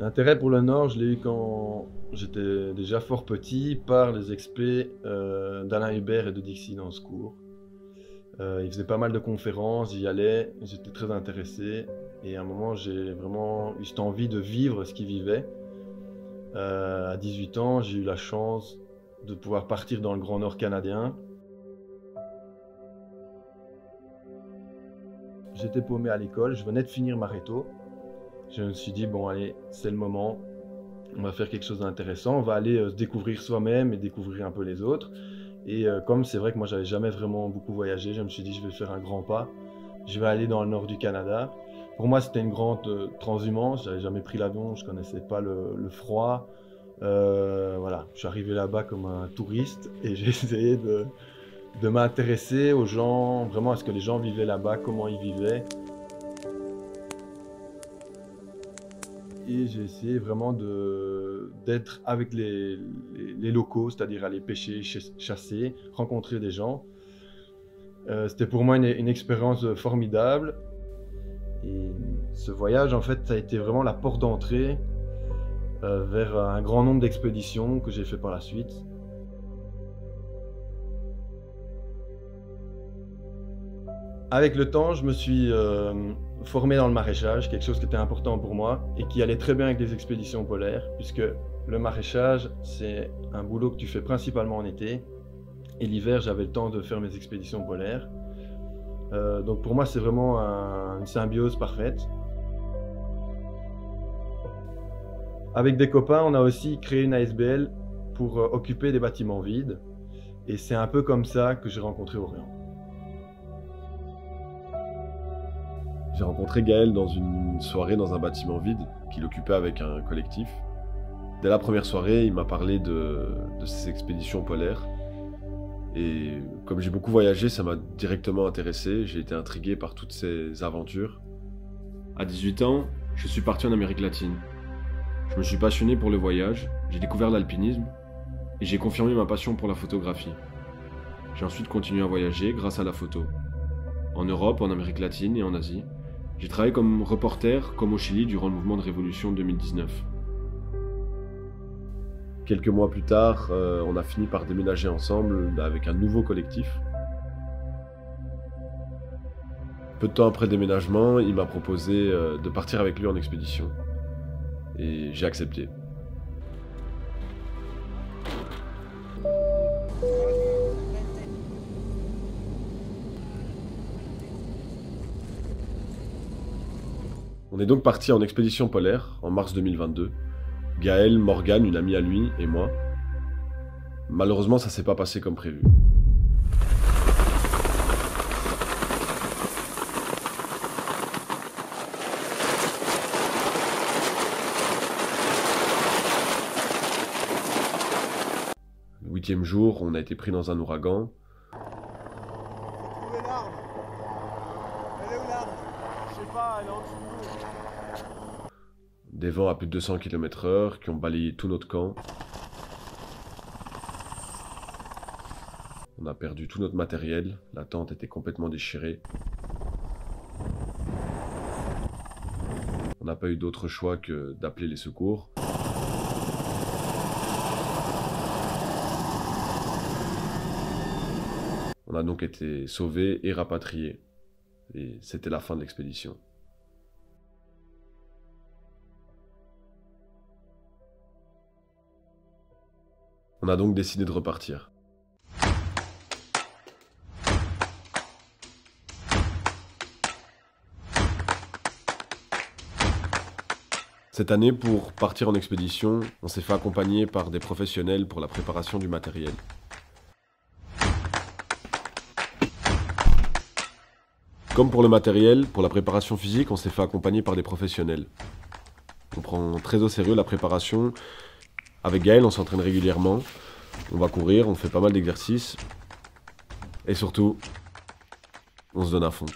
L'intérêt pour le Nord, je l'ai eu quand j'étais déjà fort petit par les expés d'Alain Hubert et de Dixie dans ce cours. Ils faisaient pas mal de conférences, j'y allais, j'étais très intéressé et à un moment j'ai vraiment eu cette envie de vivre ce qu'ils vivaient. À 18 ans, j'ai eu la chance de pouvoir partir dans le Grand Nord canadien. J'étais paumé à l'école, je venais de finir ma réto. Je me suis dit, bon allez, c'est le moment, on va faire quelque chose d'intéressant, on va aller se découvrir soi-même et découvrir un peu les autres. Et comme c'est vrai que moi j'avais jamais vraiment beaucoup voyagé, je me suis dit je vais faire un grand pas, je vais aller dans le nord du Canada. Pour moi c'était une grande transhumance, j'avais jamais pris l'avion, je connaissais pas le froid. Voilà, je suis arrivé là-bas comme un touriste et j'ai essayé de m'intéresser aux gens, vraiment à ce que les gens vivaient là-bas, comment ils vivaient. Et j'ai essayé vraiment d'être avec les locaux, c'est-à-dire aller pêcher, chasser, rencontrer des gens. C'était pour moi une expérience formidable. Et ce voyage, en fait, ça a été vraiment la porte d'entrée vers un grand nombre d'expéditions que j'ai fait par la suite. Avec le temps, je me suis formé dans le maraîchage, quelque chose qui était important pour moi et qui allait très bien avec les expéditions polaires, puisque le maraîchage, c'est un boulot que tu fais principalement en été, et l'hiver, j'avais le temps de faire mes expéditions polaires. Donc pour moi, c'est vraiment une symbiose parfaite. Avec des copains, on a aussi créé une ASBL pour occuper des bâtiments vides, et c'est un peu comme ça que j'ai rencontré Orient. J'ai rencontré Gaël dans une soirée dans un bâtiment vide qu'il occupait avec un collectif. Dès la première soirée, il m'a parlé de ses expéditions polaires. Et comme j'ai beaucoup voyagé, ça m'a directement intéressé. J'ai été intrigué par toutes ces aventures. À 18 ans, je suis parti en Amérique latine. Je me suis passionné pour le voyage, j'ai découvert l'alpinisme et j'ai confirmé ma passion pour la photographie. J'ai ensuite continué à voyager grâce à la photo. En Europe, en Amérique latine et en Asie. J'ai travaillé comme reporter, comme au Chili, durant le mouvement de révolution 2019. Quelques mois plus tard, on a fini par déménager ensemble avec un nouveau collectif. Peu de temps après le déménagement, il m'a proposé de partir avec lui en expédition. Et j'ai accepté. On est donc parti en expédition polaire en mars 2022. Gaël, Morgane, une amie à lui, et moi. Malheureusement, ça s'est pas passé comme prévu. Le 8e jour, on a été pris dans un ouragan. Trouver l'arme. Elle est où l'arme? Je sais pas, elle est en dessous de nous. Des vents à plus de 200 km/h qui ont balayé tout notre camp. On a perdu tout notre matériel, la tente était complètement déchirée. On n'a pas eu d'autre choix que d'appeler les secours. On a donc été sauvés et rapatriés. Et c'était la fin de l'expédition. On a donc décidé de repartir. Cette année, pour partir en expédition, on s'est fait accompagner par des professionnels pour la préparation du matériel. Comme pour le matériel, pour la préparation physique, on s'est fait accompagner par des professionnels. On prend très au sérieux la préparation. Avec Gaël, on s'entraîne régulièrement, on va courir, on fait pas mal d'exercices, et surtout, on se donne à fond.